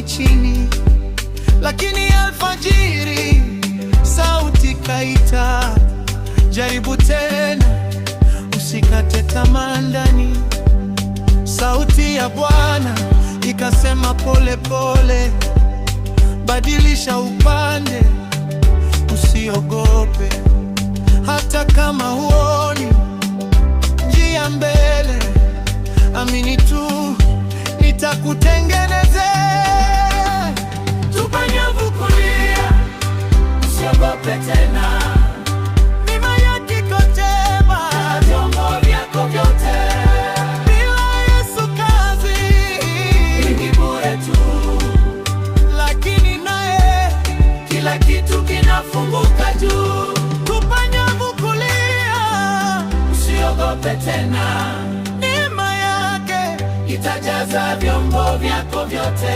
chini, lakini alfajiri sauti kaita, jaribu tena, usikate tamaa ndani. Sauti ya Bwana ikasema pole pole, badilisha upande, usiogope. Hata kama huoni njia mbele, amini tu, nitakutengenezea. Tupa nyavu kulia, usiogope tena. Mima yake iko jema, vyombo vyako vyote. Bila Yesu kazi ni bure tu, lakini naye kila kitu kinafunguka juu. Tupa nyavu kulia, usiogope tena. Neema yake itajaza vyombo vyako vyote.